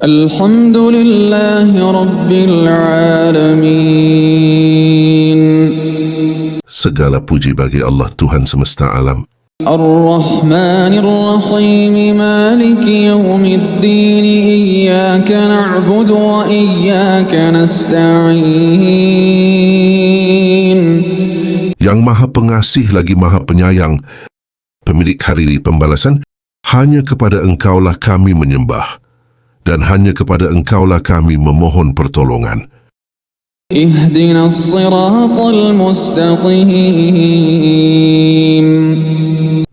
Alhamdulillahi Rabbil Alamin. Segala puji bagi Allah Tuhan semesta alam. Ar-Rahmanir Rahim, Maliki Yawmiddin, Iyyaka na'budu wa iyyaka nasta'in. Yang Maha Pengasih lagi Maha Penyayang, pemilik hari pembalasan, hanya kepada Engkaulah kami menyembah, dan hanya kepada Engkaulah kami memohon pertolongan. Ihdinas siratal mustaqim.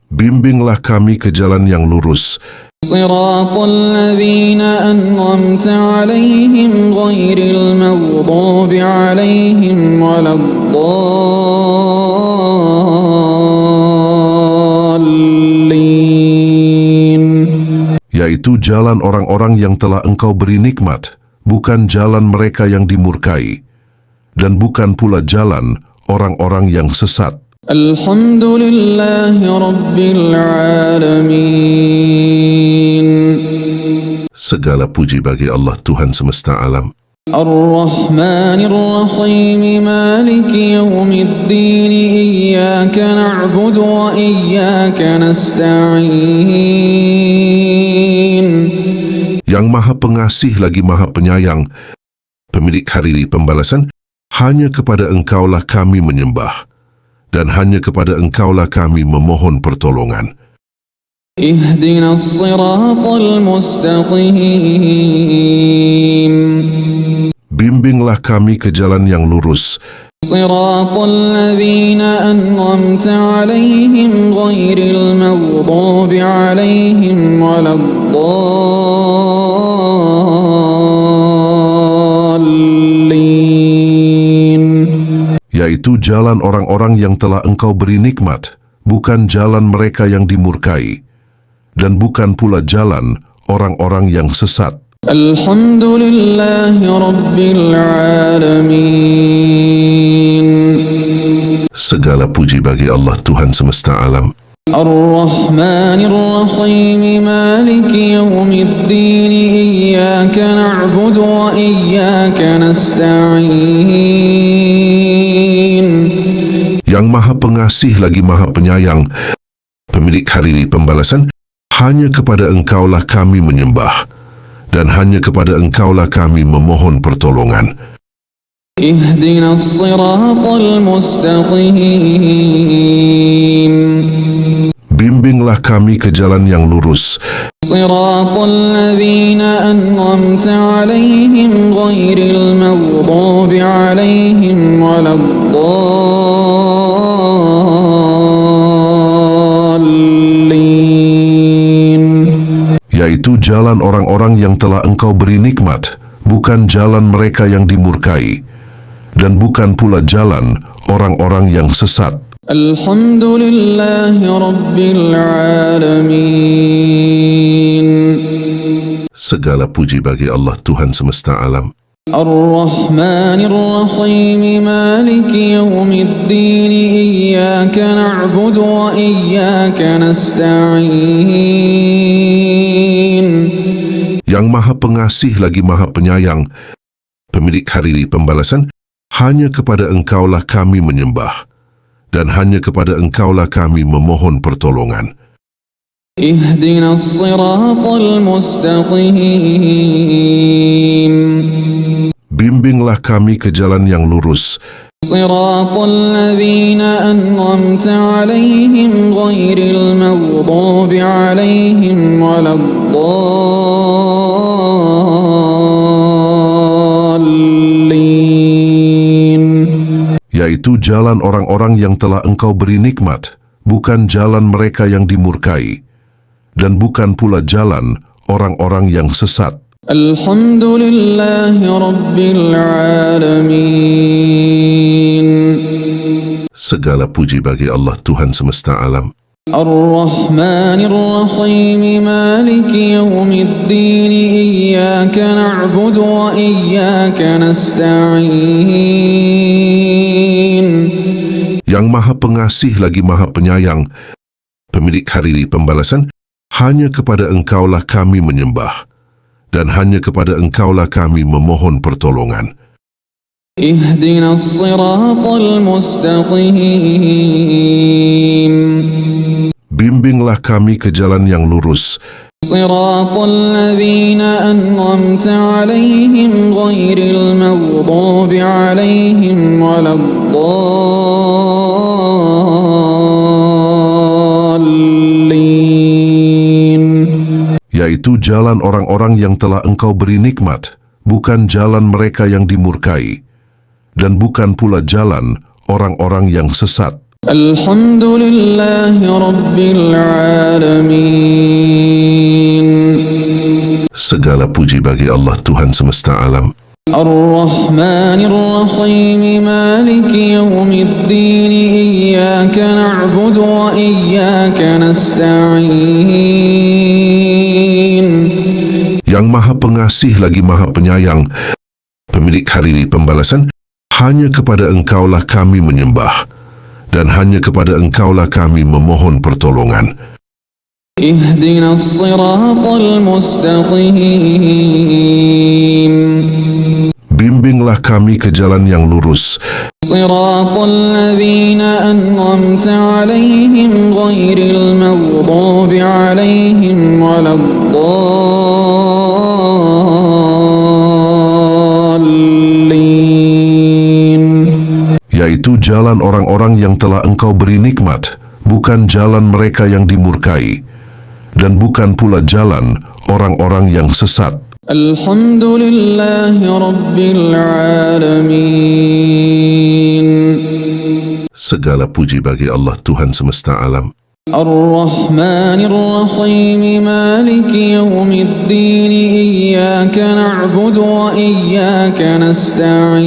Bimbinglah kami ke jalan yang lurus. Siratal ladzina an'amta 'alaihim ghairil maghdubi 'alaihim waladdallin. Yaitu jalan orang-orang yang telah Engkau beri nikmat, bukan jalan mereka yang dimurkai, dan bukan pula jalan orang-orang yang sesat. Alhamdulillahi Rabbil Alamin. Segala puji bagi Allah Tuhan semesta alam. Ar-Rahmanir Rahim, Maliki Yawmiddin, Iyyaka na'budu wa iyyaka nasta'in. Yang Maha Pengasih lagi Maha Penyayang, pemilik hari pembalasan, hanya kepada Engkaulah kami menyembah, dan hanya kepada Engkaulah kami memohon pertolongan. Ihdinas siratal mustaqim. Bimbinglah kami ke jalan yang lurus. Siratal ladzina an'amta 'alaihim ghairil maghdubi 'alaihim waladdallin. Yaitu jalan orang-orang yang telah Engkau beri nikmat, bukan jalan mereka yang dimurkai, dan bukan pula jalan orang-orang yang sesat. Alhamdulillahi Rabbil Alamin. Segala puji bagi Allah Tuhan semesta alam. Ar-Rahmanir Rahim, Maliki Yawmiddin, Iyyaka na'budu wa iyyaka nasta'in. Yang Maha Pengasih lagi Maha Penyayang, pemilik hari pembalasan, hanya kepada Engkaulah kami menyembah, dan hanya kepada Engkaulah kami memohon pertolongan. Ihdinas siratal mustaqim. Bimbinglah kami ke jalan yang lurus. Siratal ladzina an'amta 'alaihim ghairil maghdubi 'alaihim waladdallin. Yaitu jalan orang-orang yang telah Engkau beri nikmat, bukan jalan mereka yang dimurkai, dan bukan pula jalan orang-orang yang sesat. Alhamdulillahi Rabbil Alamin. Segala puji bagi Allah Tuhan semesta alam. Ar-Rahmanir Rahim, Maliki Yawmiddin, Iyyaka na'budu wa iyyaka nasta'in. Yang Maha Pengasih lagi Maha Penyayang, pemilik hari pembalasan, hanya kepada Engkaulah kami menyembah, dan hanya kepada Engkaulah kami memohon pertolongan. Ihdinas siratal mustaqim. Bimbinglah kami ke jalan yang lurus. Siratal ladzina an'amta 'alaihim ghairil maghdubi 'alaihim waladdallin. Yaitu jalan orang-orang yang telah Engkau beri nikmat, bukan jalan mereka yang dimurkai, dan bukan pula jalan orang-orang yang sesat. Alhamdulillahi Rabbil Alamin. Segala puji bagi Allah Tuhan semesta alam. Ar-Rahmanir Rahim, Maliki Yawmiddin, Iyyaka na'budu wa iyyaka nasta'in. Yang Maha Pengasih lagi Maha Penyayang, pemilik hari pembalasan, hanya kepada Engkaulah kami menyembah, dan hanya kepada Engkaulah kami memohon pertolongan. اهدنا الصراط المستقيم Bimbinglah kami ke jalan yang lurus, صراط الذين أنعمت عليهم غير المغضوب عليهم ولا الضالين yaitu jalan orang-orang yang telah Engkau beri nikmat, bukan jalan mereka yang dimurkai, dan bukan pula jalan orang-orang yang sesat. الحمد لله رب العالمين Segala puji bagi Allah Tuhan semesta alam, الرحمن الرحيم مالك يوم الدين إياك نعبد وإياك نستعين yang Maha Pengasih lagi Maha Penyayang, pemilik hari pembalasan. Hanya kepada Engkaulah kami menyembah, dan hanya kepada Engkaulah kami memohon pertolongan. اهدنا الصراط المستقيم Bimbinglah kami ke jalan yang lurus, صراط الذين أنعمت عليهم غير المغضوب عليهم ولا الضالين yaitu jalan orang-orang yang telah Engkau beri nikmat, bukan jalan mereka yang dimurkai, dan bukan pula jalan orang-orang yang sesat. الحمد لله رب العالمين Segala puji bagi Allah Tuhan semesta alam, الرحمن الرحيم مالك يوم الدين إياك نعبد وإياك نستعين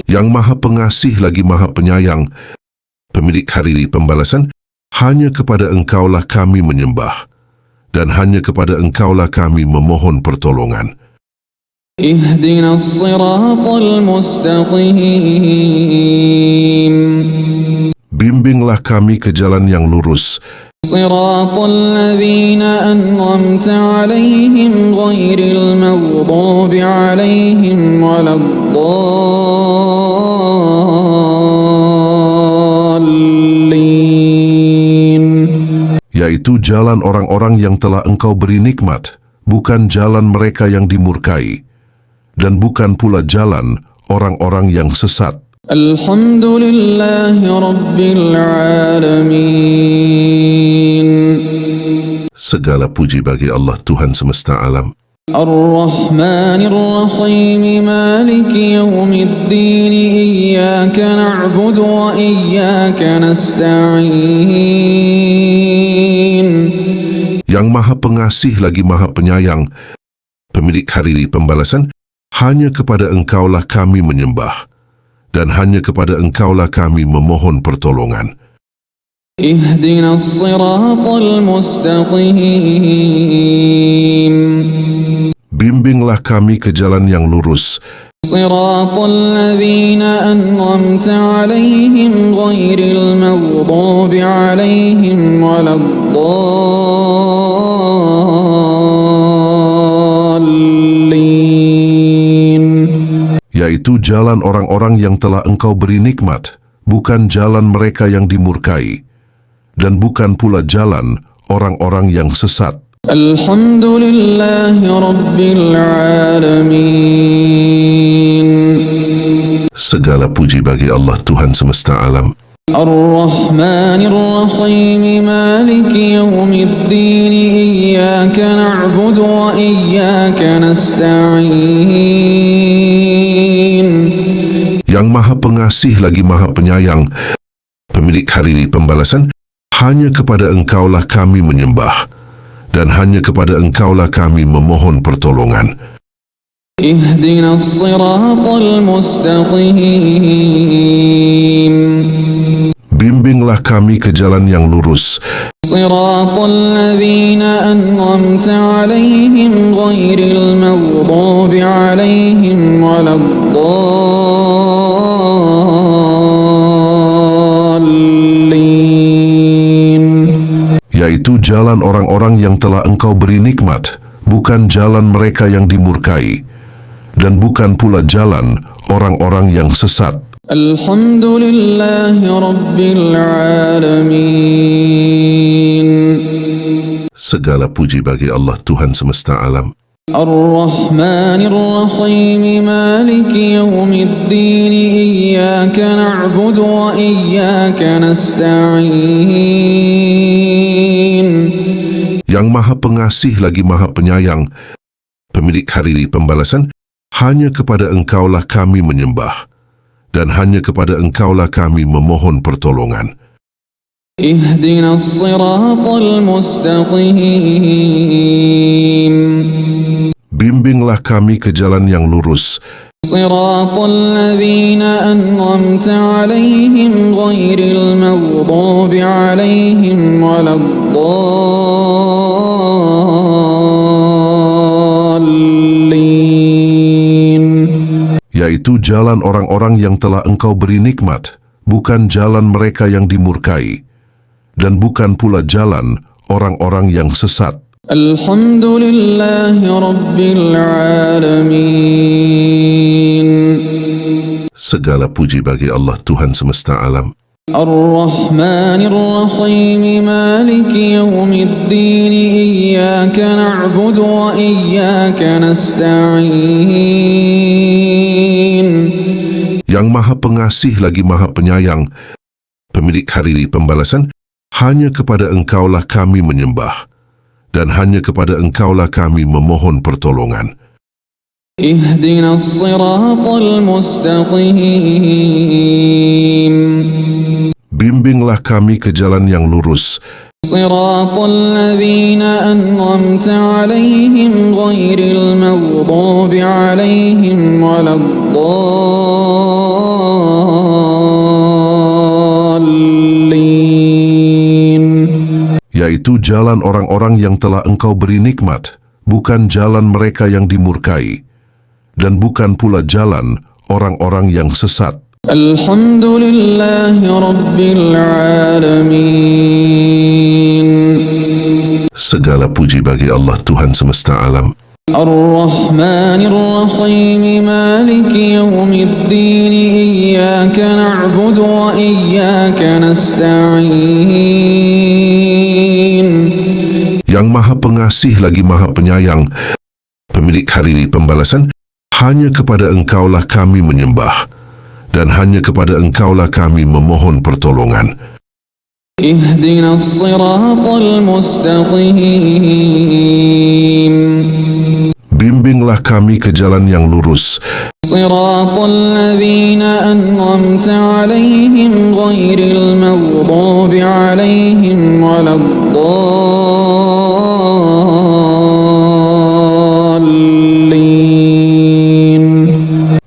yang Maha Pengasih lagi Maha Penyayang, pemilik hari pembalasan. Hanya kepada Engkaulah kami menyembah, dan hanya kepada Engkaulah kami memohon pertolongan. اهدنا الصراط المستقيم Bimbinglah kami ke jalan yang lurus, صراط الذين أنعمت عليهم غير المغضوب عليهم ولا الضالين yaitu jalan orang-orang yang telah Engkau beri nikmat, bukan jalan mereka yang dimurkai, dan bukan pula jalan orang-orang yang sesat. الحمد لله رب العالمين Segala puji bagi Allah Tuhan semesta alam, الرحمن الرحيم مالك يوم الدين إياك نعبد وإياك نستعين yang Maha Pengasih lagi Maha Penyayang, pemilik hari pembalasan. Hanya kepada Engkaulah kami menyembah, dan hanya kepada Engkaulah kami memohon pertolongan. اهدنا الصراط المستقيم Bimbinglah kami ke jalan yang lurus, صراط الذين أنعمت عليهم غير المغضوب عليهم ولا الضالين yaitu jalan orang-orang yang telah Engkau beri nikmat, bukan jalan mereka yang dimurkai, dan bukan pula jalan orang-orang yang sesat. الحمد لله رب العالمين Segala puji bagi Allah Tuhan semesta alam, الرحمن الرحيم مالك يوم الدين إياك نعبد وإياك نستعين yang Maha Pengasih lagi Maha Penyayang, pemilik hari pembalasan. Hanya kepada Engkaulah kami menyembah, dan hanya kepada Engkaulah kami memohon pertolongan. اهدنا الصراط المستقيم Bimbinglah kami ke jalan yang lurus, صراط الذين أنعمت عليهم غير المغضوب عليهم ولا الضالين yaitu jalan orang-orang yang telah Engkau beri nikmat, bukan jalan mereka yang dimurkai, dan bukan pula jalan orang-orang yang sesat. Alhamdulillahi Rabbil Alamin. Segala puji bagi Allah Tuhan semesta alam. Ar-Rahmanir Rahim, Maliki Yawmiddin, Iyyaka na'budu wa iyyaka nasta'in. Yang Maha Pengasih lagi Maha Penyayang, pemilik hari pembalasan, hanya kepada Engkaulah kami menyembah, dan hanya kepada Engkaulah kami memohon pertolongan. Ihdinas siratal mustaqim. Bimbinglah kami ke jalan yang lurus, Siratal ladzina an'amta 'alaihim ghairil maghdubi 'alaihim waladdallin. yaitu jalan orang-orang yang telah Engkau beri nikmat, bukan jalan mereka yang dimurkai, dan bukan pula jalan orang-orang yang sesat. Alhamdulillahi Rabbil Alamin. Segala puji bagi Allah Tuhan semesta alam. Ar-Rahmanir Rahim, Maliki Yawmiddin, Iyyaka na'budu wa iyyaka nasta'in. Yang Maha Pengasih lagi Maha Penyayang, pemilik hari pembalasan, hanya kepada Engkaulah kami menyembah, dan hanya kepada Engkaulah kami memohon pertolongan. Ihdinas siratal mustaqim. Bimbinglah kami ke jalan yang lurus, Siratal ladzina an'amta 'alaihim ghairil maghdubi 'alaihim waladdallin. yaitu jalan orang-orang yang telah Engkau beri nikmat, bukan jalan mereka yang dimurkai, dan bukan pula jalan orang-orang yang sesat. Alhamdulillahi Rabbil Alamin. Segala puji bagi Allah Tuhan semesta alam. Ar-Rahmanir Rahim, Maliki Yawmiddin, Iyyaka na'budu wa iyyaka nasta'in. Yang Maha Pengasih lagi Maha Penyayang, pemilik hari pembalasan, hanya kepada Engkaulah kami menyembah, dan hanya kepada Engkaulah kami memohon pertolongan. Ihdinas siratal mustaqim. Bimbinglah kami ke jalan yang lurus, Siratal ladzina an'amta 'alaihim ghairil maghdubi 'alaihim waladdallin.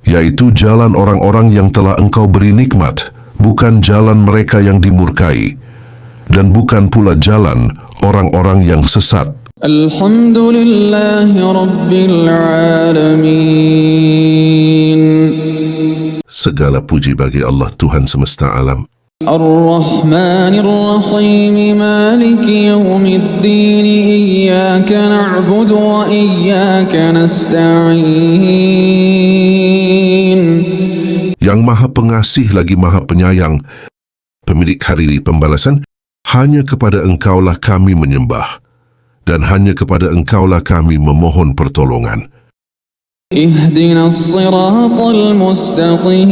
yaitu jalan orang-orang yang telah Engkau beri nikmat, bukan jalan mereka yang dimurkai, dan bukan pula jalan orang-orang yang sesat. Alhamdulillahi Rabbil Alamin. Segala puji bagi Allah Tuhan semesta alam. Ar-Rahmanir Rahim, Maliki Yawmiddin, Iyyaka na'budu wa iyyaka nasta'in. Yang Maha Pengasih lagi Maha Penyayang, pemilik hari pembalasan, hanya kepada Engkaulah kami menyembah, dan hanya kepada Engkaulah kami memohon pertolongan. Ihdinas siratal mustaqim.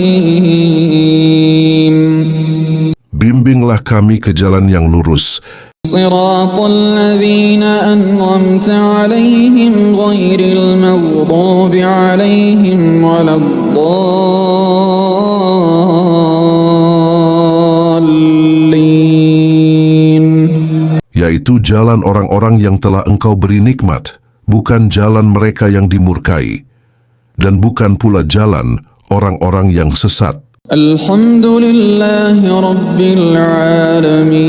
Bimbinglah kami ke jalan yang lurus, Siratal ladzina an'amta 'alaihim ghairil maghdubi 'alaihim waladdallin. yaitu jalan orang-orang yang telah Engkau beri nikmat, bukan jalan mereka yang dimurkai, dan bukan pula jalan orang-orang yang sesat. Alhamdulillahi Rabbil Alamin.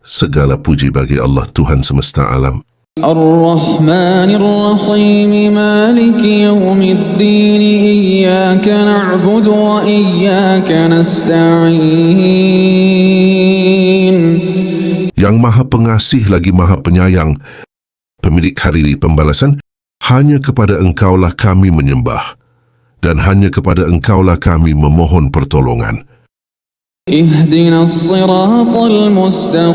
Segala puji bagi Allah Tuhan semesta alam. Ar-Rahmanir Rahim, Maliki Yawmiddin, Iyyaka na'budu wa iyyaka nasta'in. yang Maha Pengasih lagi Maha Penyayang, pemilik hari pembalasan, hanya kepada Engkaulah kami menyembah, dan hanya kepada Engkaulah kami memohon pertolongan. اهدنا الصراط المستقيم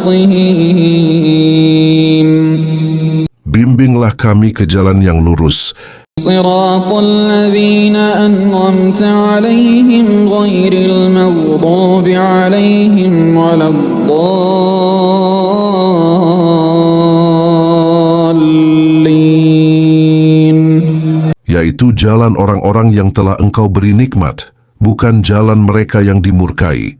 Bimbinglah kami ke jalan yang lurus, صراط الذين أنعمت عليهم غير المغضوب عليهم ولا الضالين yaitu jalan orang-orang yang telah Engkau beri nikmat, bukan jalan mereka yang dimurkai,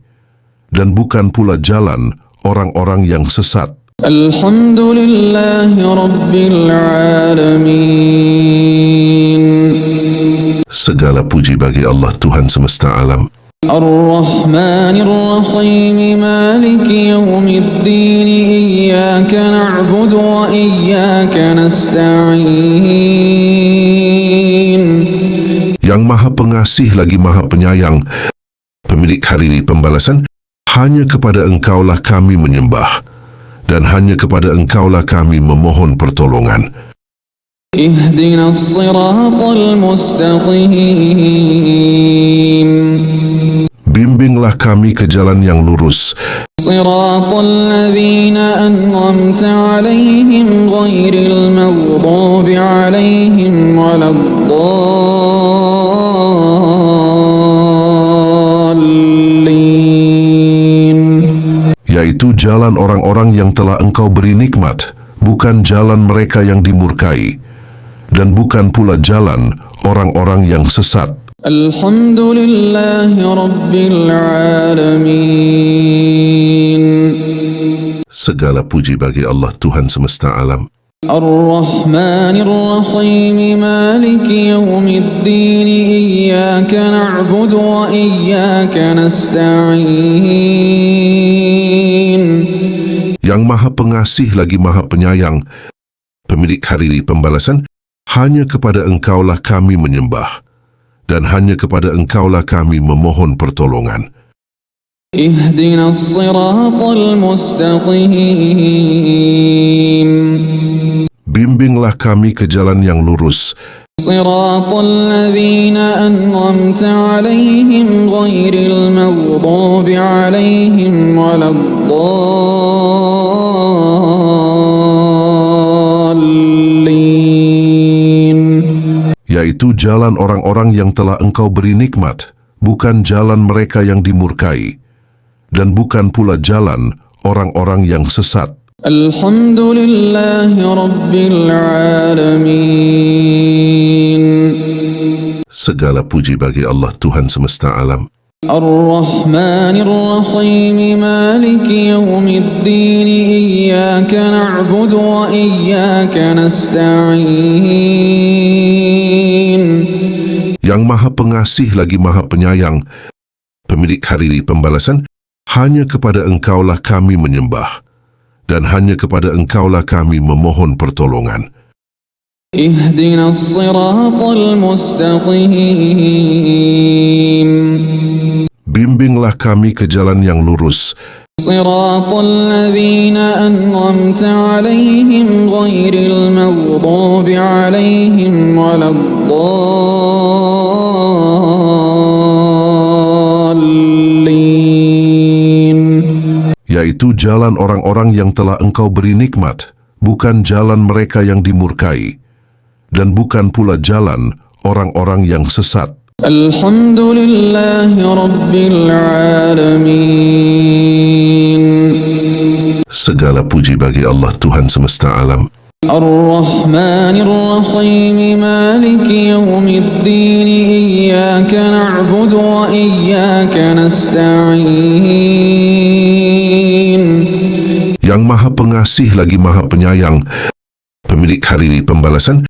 dan bukan pula jalan orang-orang yang sesat. الحمد لله رب العالمين Segala puji bagi Allah Tuhan semesta alam, الرحمن الرحيم مالك يوم الدين إياك نعبد وإياك نستعين yang Maha Pengasih lagi Maha Penyayang, pemilik hari pembalasan, hanya kepada Engkaulah kami menyembah, dan hanya kepada Engkaulah kami memohon pertolongan. اهدنا الصراط المستقيم Bimbinglah kami ke jalan yang lurus, صراط الذين أنعمت عليهم غير المغضوب عليهم ولا الضالين yaitu jalan orang-orang yang telah Engkau beri nikmat, bukan jalan mereka yang dimurkai, dan bukan pula jalan orang-orang yang sesat. الحمد لله رب العالمين Segala puji bagi Allah Tuhan semesta alam, الرحمن الرحيم مالك يوم الدين إياك نعبد وإياك نستعين yang Maha Pengasih lagi Maha Penyayang, pemilik hari pembalasan, hanya kepada Engkaulah kami menyembah, dan hanya kepada Engkaulah kami memohon pertolongan. اهدنا الصراط المستقيم Bimbinglah kami ke jalan yang lurus, صراط الذين أنعمت عليهم غير المغضوب عليهم ولا الضالين yaitu jalan orang-orang yang telah Engkau beri nikmat, bukan jalan mereka yang dimurkai, dan bukan pula jalan orang-orang yang sesat. الحمد لله رب العالمين Segala puji bagi Allah Tuhan semesta alam, الرحمن الرحيم مالك يوم الدين إياك نعبد وإياك نستعين yang Maha Pengasih lagi Maha Penyayang, pemilik hari pembalasan, hanya kepada Engkaulah kami menyembah, dan hanya kepada Engkaulah kami memohon pertolongan. اهدنا الصراط المستقيم Bimbinglah kami ke jalan yang lurus, صراط الذين أنعمت عليهم غير المغضوب عليهم ولا الضالين yaitu jalan orang-orang yang telah Engkau beri nikmat, bukan jalan mereka yang dimurkai, dan bukan pula jalan orang-orang yang sesat. الحمد لله رب العالمين Segala puji bagi Allah Tuhan semesta alam, الرحمن الرحيم مالك يوم الدين إياك نعبد وإياك نستعين yang Maha Pengasih lagi Maha Penyayang, pemilik hari pembalasan,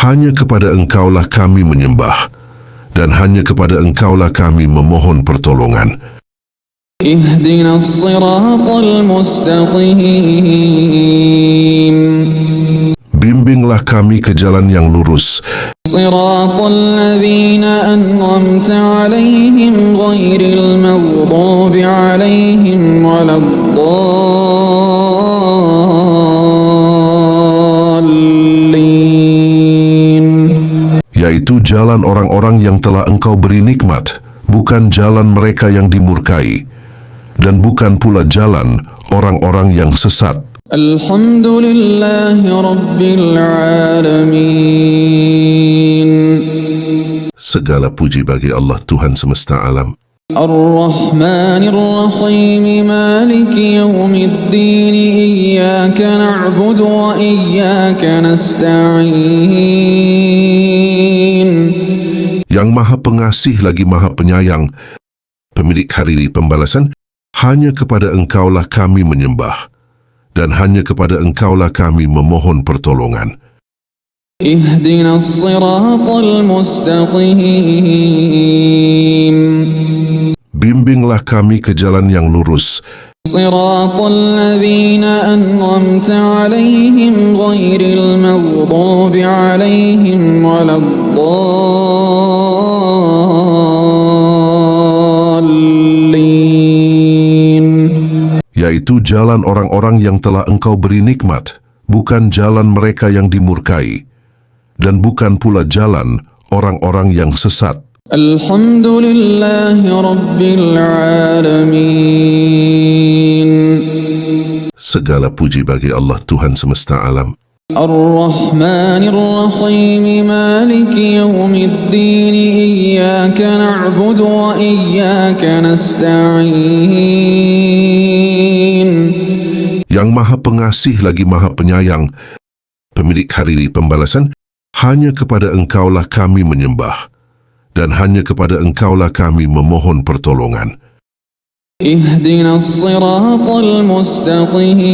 hanya kepada Engkaulah kami menyembah, dan hanya kepada Engkaulah kami memohon pertolongan. اهدنا الصراط المستقيم Bimbinglah kami ke jalan yang lurus, صراط الذين أنعمت عليهم غير المغضوب عليهم ولا الضالين yaitu jalan orang-orang yang telah Engkau beri nikmat, bukan jalan mereka yang dimurkai, dan bukan pula jalan orang-orang yang sesat. Alhamdulillahi Rabbil Alamin. Segala puji bagi Allah Tuhan semesta alam. Ar-Rahmanir Rahim, Maliki Yawmiddin, Iyyaka na'budu wa iyyaka nasta'in. Yang Maha Pengasih lagi Maha Penyayang, pemilik hari pembalasan, hanya kepada Engkaulah kami menyembah, dan hanya kepada Engkaulah kami memohon pertolongan. Ihdinas siratal mustaqim. Bimbinglah kami ke jalan yang lurus, Siratal ladzina an'amta 'alaihim ghairil maghdubi 'alaihim waladdallin. yaitu jalan orang-orang yang telah Engkau beri nikmat, bukan jalan mereka yang dimurkai, dan bukan pula jalan orang-orang yang sesat. Alhamdulillahi Rabbil Alamin. Segala puji bagi Allah Tuhan semesta alam. Ar-Rahmanir Rahim, Maliki Yawmiddin, Iyyaka na'budu wa iyyaka nasta'in. Yang Maha Pengasih lagi Maha Penyayang, pemilik hari pembalasan, hanya kepada Engkaulah kami menyembah, dan hanya kepada Engkaulah kami memohon pertolongan. Ihdinas siratal mustaqim.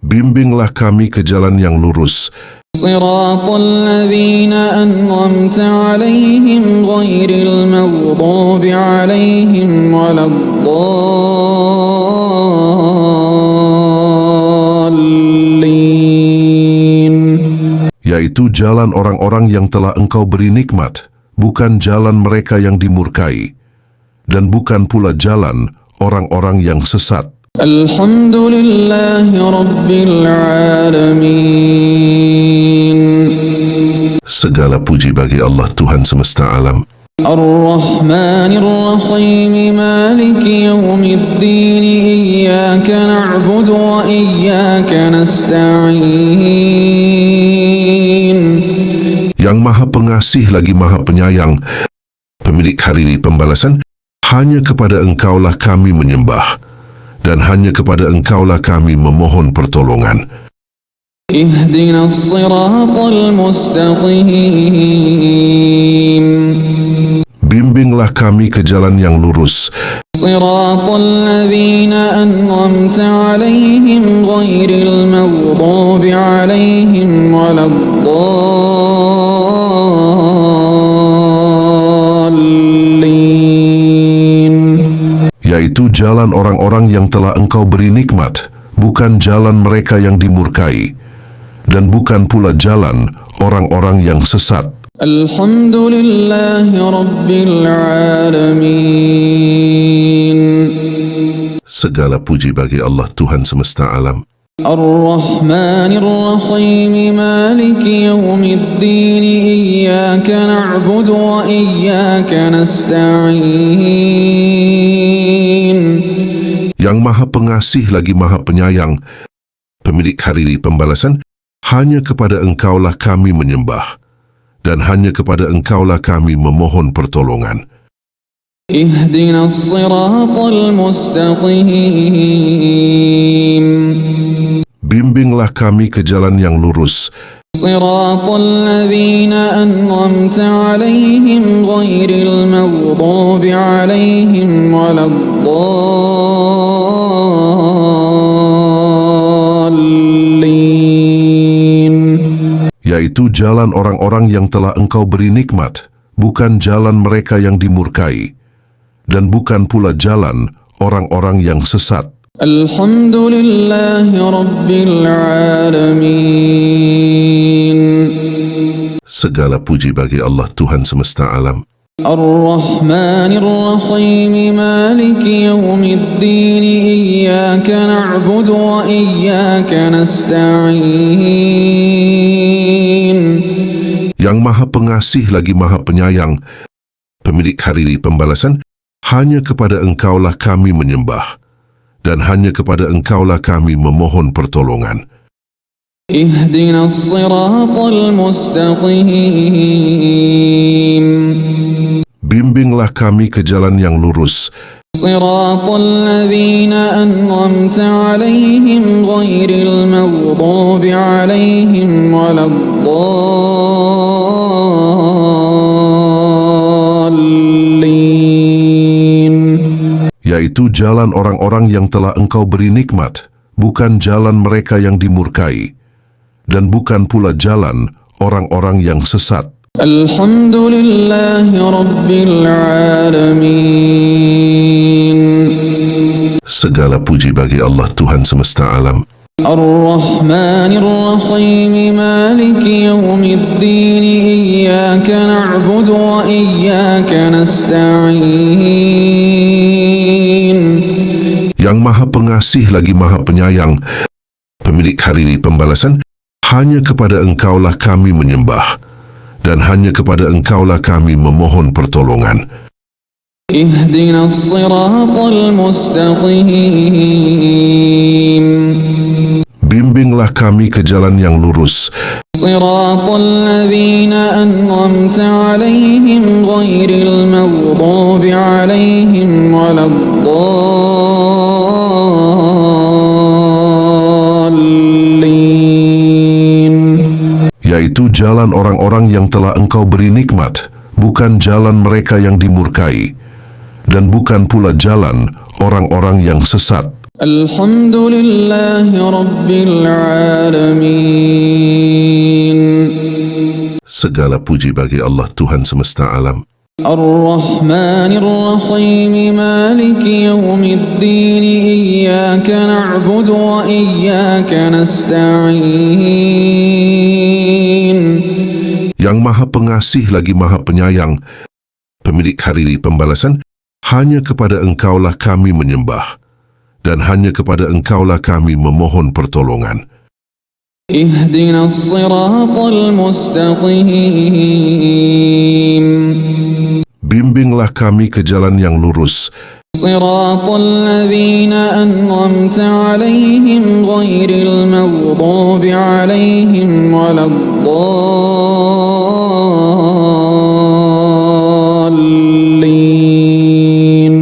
Bimbinglah kami ke jalan yang lurus, Siratal ladzina an'amta 'alaihim ghairil maghdubi 'alaihim waladdallin. yaitu jalan orang-orang yang telah Engkau beri nikmat, bukan jalan mereka yang dimurkai, dan bukan pula jalan orang-orang yang sesat. Alhamdulillahi Rabbil Alamin. Segala puji bagi Allah Tuhan semesta alam. Ar-Rahmanir Rahim, Maliki Yawmiddin, Iyyaka na'budu wa iyyaka nasta'in. Yang Maha Pengasih lagi Maha Penyayang, pemilik hari pembalasan, hanya kepada Engkaulah kami menyembah, dan hanya kepada Engkaulah kami memohon pertolongan. Ihdinas siratal mustaqim. Bimbinglah kami ke jalan yang lurus, Siratal ladzina an'amta 'alaihim ghairil maghdubi 'alaihim waladdallin. yaitu jalan orang-orang yang telah Engkau beri nikmat, bukan jalan mereka yang dimurkai, dan bukan pula jalan orang-orang yang sesat. Alhamdulillahi Rabbil Alamin. Segala puji bagi Allah Tuhan semesta alam. Ar-Rahmanir Rahim, Maliki Yawmiddin, Iyyaka na'budu wa iyyaka nasta'in. Yang Maha Pengasih lagi Maha Penyayang, pemilik hari pembalasan, hanya kepada Engkaulah kami menyembah, dan hanya kepada Engkaulah kami memohon pertolongan. Ihdinas siratal mustaqim. Bimbinglah kami ke jalan yang lurus, Siratal ladzina an'amta 'alaihim ghairil maghdubi 'alaihim waladdallin. yaitu jalan orang-orang yang telah Engkau beri nikmat, bukan jalan mereka yang dimurkai, dan bukan pula jalan orang-orang yang sesat. Alhamdulillahi Rabbil Alamin. Segala puji bagi Allah Tuhan semesta alam. Ar-Rahmanir Rahim, Maliki Yawmiddin, Iyyaka na'budu wa iyyaka nasta'in. yang Maha Pengasih lagi Maha Penyayang, pemilik hari pembalasan, hanya kepada Engkaulah kami menyembah, dan hanya kepada Engkaulah kami memohon pertolongan. اهدنا الصراط المستقيم Bimbinglah kami ke jalan yang lurus, صراط الذين أنعمت عليهم غير المغضوب عليهم ولا الضالين yaitu jalan orang-orang yang telah Engkau beri nikmat, bukan jalan mereka yang dimurkai, dan bukan pula jalan orang-orang yang sesat. الحمد لله رب العالمين Segala puji bagi Allah Tuhan semesta alam, الرحمن الرحيم مالك يوم الدين إياك نعبد وإياك نستعين yang Maha Pengasih lagi Maha Penyayang, pemilik hari pembalasan, hanya kepada Engkaulah kami menyembah, dan hanya kepada Engkaulah kami memohon pertolongan. اهدنا الصراط المستقيم Bimbinglah kami ke jalan yang lurus, صراط الذين أنعمت عليهم غير المغضوب عليهم ولا الضالين yaitu jalan orang-orang yang telah Engkau beri nikmat, bukan jalan mereka yang dimurkai, dan bukan pula jalan orang-orang yang sesat. الحمد لله رب العالمين Segala puji bagi Allah Tuhan semesta alam, الرحمن الرحيم مالك يوم الدين إياك نعبد وإياك نستعين yang Maha Pengasih lagi Maha Penyayang, pemilik hari pembalasan, hanya kepada Engkaulah kami menyembah, dan hanya kepada Engkaulah kami memohon pertolongan. اهدنا الصراط المستقيم Bimbinglah kami ke jalan yang lurus, صراط الذين أنعمت عليهم غير المغضوب عليهم ولا الضالين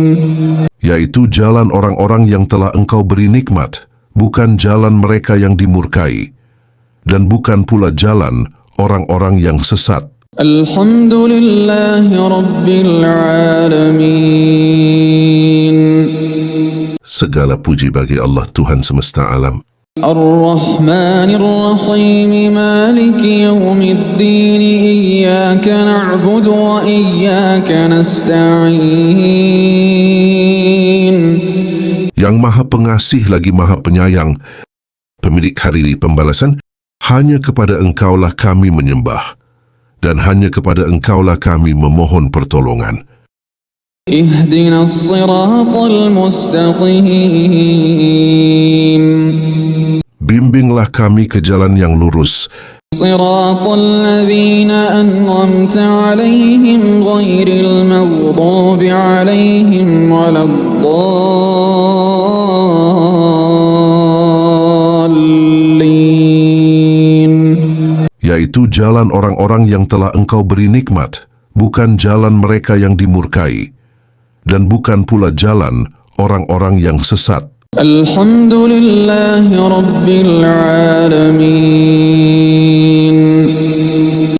yaitu jalan orang-orang yang telah Engkau beri nikmat, bukan jalan mereka yang dimurkai, dan bukan pula jalan orang-orang yang sesat. الحمد لله رب العالمين Segala puji bagi Allah Tuhan semesta alam, الرحمن الرحيم مالك يوم الدين إياك نعبد وإياك نستعين yang Maha Pengasih lagi Maha Penyayang, pemilik hari pembalasan, hanya kepada Engkaulah kami menyembah, dan hanya kepada Engkaulah kami memohon pertolongan. اهدنا الصراط المستقيم Bimbinglah kami ke jalan yang lurus, صراط الذين أنعمت عليهم غير المغضوب عليهم ولا الضالين yaitu jalan orang-orang yang telah Engkau beri nikmat, bukan jalan mereka yang dimurkai, dan bukan pula jalan orang-orang yang sesat. الحمد لله رب العالمين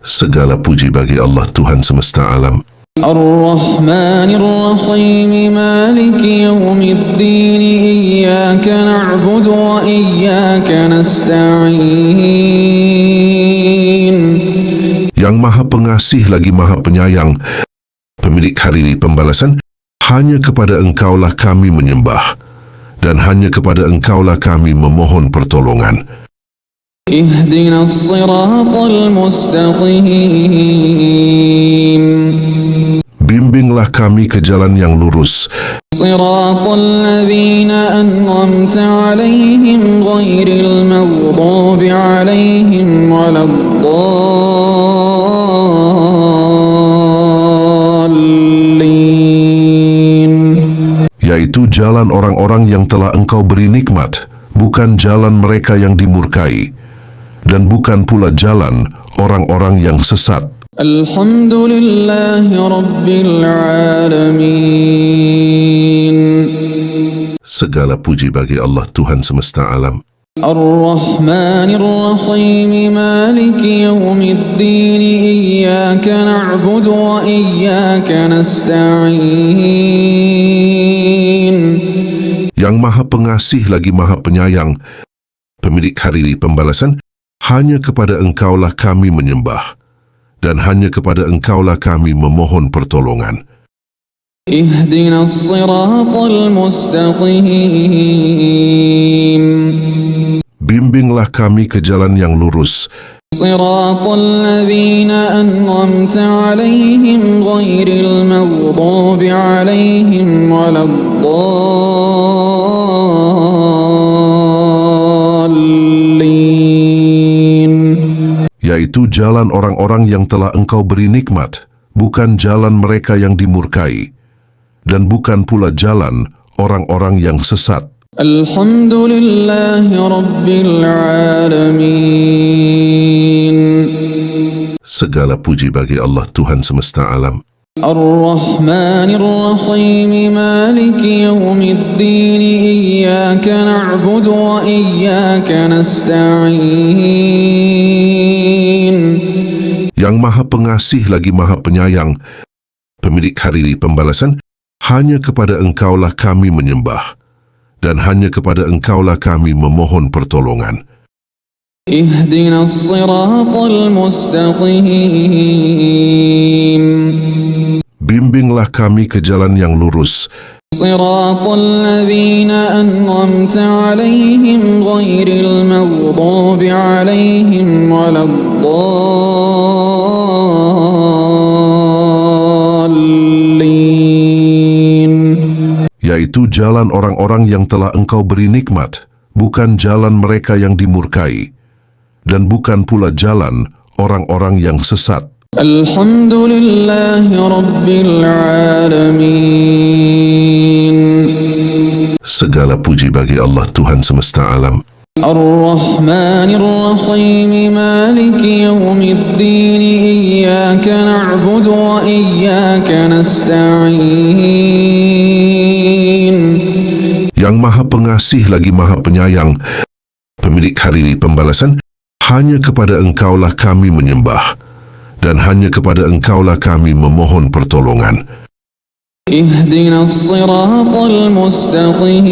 Segala puji bagi Allah Tuhan semesta alam, الرحمن الرحيم مالك يوم الدين إياك نعبد وإياك نستعين yang Maha Pengasih lagi Maha Penyayang, pemilik hari pembalasan, hanya kepada Engkaulah kami menyembah, dan hanya kepada Engkaulah kami memohon pertolongan. اهدنا الصراط المستقيم Bimbinglah kami ke jalan yang lurus, صراط الذين أنعمت عليهم غير المغضوب عليهم ولا الضالين yaitu jalan orang-orang yang telah Engkau beri nikmat, bukan jalan mereka yang dimurkai, dan bukan pula jalan orang-orang yang sesat. Alhamdulillahi Rabbil Alamin. Segala puji bagi Allah Tuhan semesta alam. Ar-Rahmanir Rahim, Maliki Yawmiddin, Iyyaka na'budu wa iyyaka nasta'in. Yang Maha Pengasih lagi Maha Penyayang, pemilik hari pembalasan, hanya kepada Engkaulah kami menyembah, dan hanya kepada Engkaulah kami memohon pertolongan. Ihdinas siratal mustaqim. Bimbinglah kami ke jalan yang lurus, Siratal ladzina an'amta 'alaihim ghairil maghdubi 'alaihim waladdallin. yaitu jalan orang-orang yang telah Engkau beri nikmat, bukan jalan mereka yang dimurkai, dan bukan pula jalan orang-orang yang sesat. Alhamdulillahi Rabbil Alamin. Segala puji bagi Allah Tuhan semesta alam. Ar-Rahmanir Rahim, Maliki Yawmiddin, Iyyaka na'budu wa iyyaka nasta'in. Yang Maha Pengasih lagi Maha Penyayang, pemilik hari pembalasan, hanya kepada Engkaulah kami menyembah, dan hanya kepada Engkaulah kami memohon pertolongan. Ihdinas siratal mustaqim. Bimbinglah kami ke jalan yang lurus, Siratal ladzina an'amta 'alaihim ghairil maghdubi 'alaihim waladdallin. yaitu jalan orang-orang yang telah Engkau beri nikmat, bukan jalan mereka yang dimurkai, dan bukan pula jalan orang-orang yang sesat. Alhamdulillahi Rabbil Alamin. Segala puji bagi Allah Tuhan semesta alam. Ar-Rahmanir Rahim, Maliki Yawmiddin, Iyyaka na'budu wa iyyaka nasta'in. Yang Maha Pengasih lagi Maha Penyayang, pemilik hari pembalasan, hanya kepada Engkaulah kami menyembah, dan hanya kepada Engkaulah kami memohon pertolongan. Ihdinas siratal mustaqim.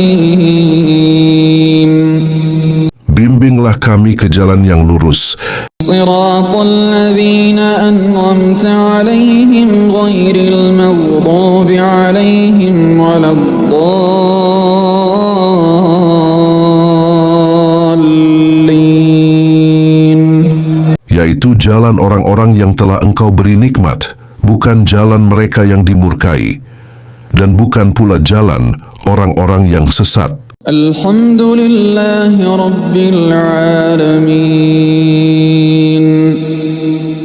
Bimbinglah kami ke jalan yang lurus, Siratal ladzina an'amta 'alaihim ghairil maghdubi 'alaihim waladdallin. yaitu jalan orang-orang yang telah Engkau beri nikmat, bukan jalan mereka yang dimurkai, dan bukan pula jalan orang-orang yang sesat. Alhamdulillahi Rabbil Alamin.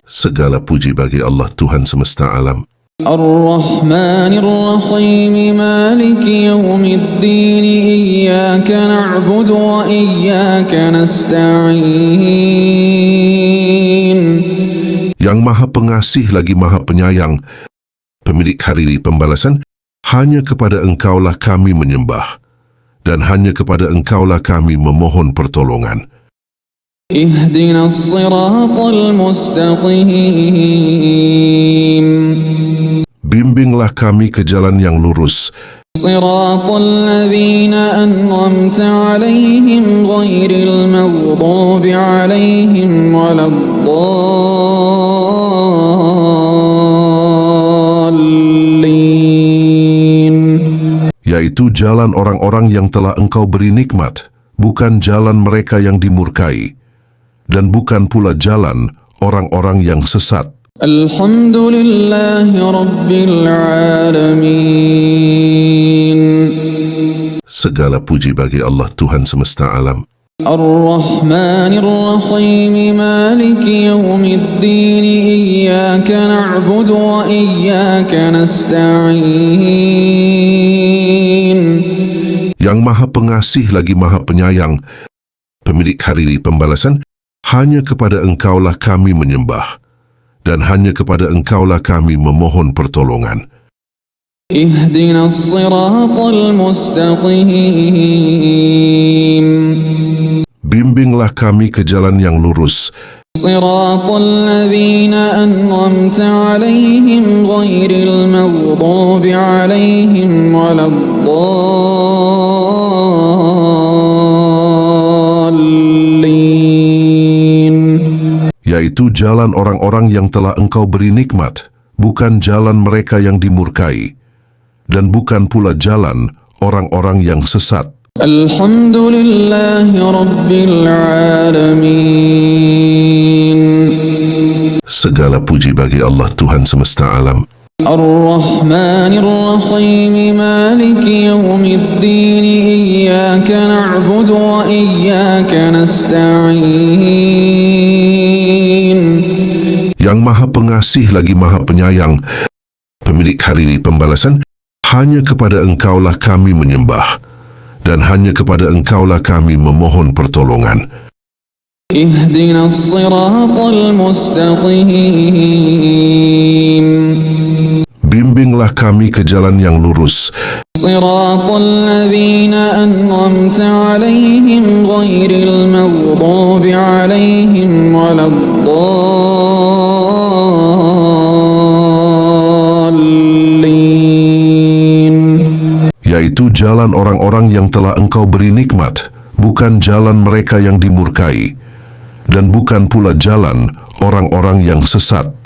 Segala puji bagi Allah Tuhan semesta alam. Ar-Rahmanir Rahim, Maliki Yawmiddin, Iyyaka na'budu wa iyyaka nasta'in. Yang Maha Pengasih lagi Maha Penyayang, pemilik hari pembalasan, hanya kepada Engkaulah kami menyembah, dan hanya kepada Engkaulah kami memohon pertolongan. Ihdinas siratal mustaqim. Bimbinglah kami ke jalan yang lurus, Siratal ladzina an'amta 'alaihim ghairil maghdubi 'alaihim waladdallin. yaitu jalan orang-orang yang telah Engkau beri nikmat, bukan jalan mereka yang dimurkai, dan bukan pula jalan orang-orang yang sesat. Alhamdulillahi Rabbil Alamin. Segala puji bagi Allah Tuhan semesta alam. Ar-Rahmanir Rahim, Maliki Yawmiddin, Iyyaka na'budu wa iyyaka nasta'in. yang Maha Pengasih lagi Maha Penyayang, pemilik hari pembalasan, hanya kepada Engkaulah kami menyembah, dan hanya kepada Engkaulah kami memohon pertolongan. اهدنا الصراط المستقيم Bimbinglah kami ke jalan yang lurus, صراط الذين أنعمت عليهم غير المغضوب عليهم ولا الضالين yaitu jalan orang-orang yang telah Engkau beri nikmat, bukan jalan mereka yang dimurkai, dan bukan pula jalan orang-orang yang sesat. الحمد لله رب العالمين Segala puji bagi Allah Tuhan semesta alam, الرحمن الرحيم مالك يوم الدين إياك نعبد وإياك نستعين yang Maha Pengasih lagi Maha Penyayang, pemilik hari pembalasan, hanya kepada Engkaulah kami menyembah, dan hanya kepada Engkaulah kami memohon pertolongan. اهدنا الصراط المستقيم Bimbinglah kami ke jalan yang lurus, صراط الذين أنعمت عليهم غير المغضوب عليهم ولا الضالين yaitu jalan orang-orang yang telah Engkau beri nikmat, bukan jalan mereka yang dimurkai, dan bukan pula jalan orang-orang yang sesat.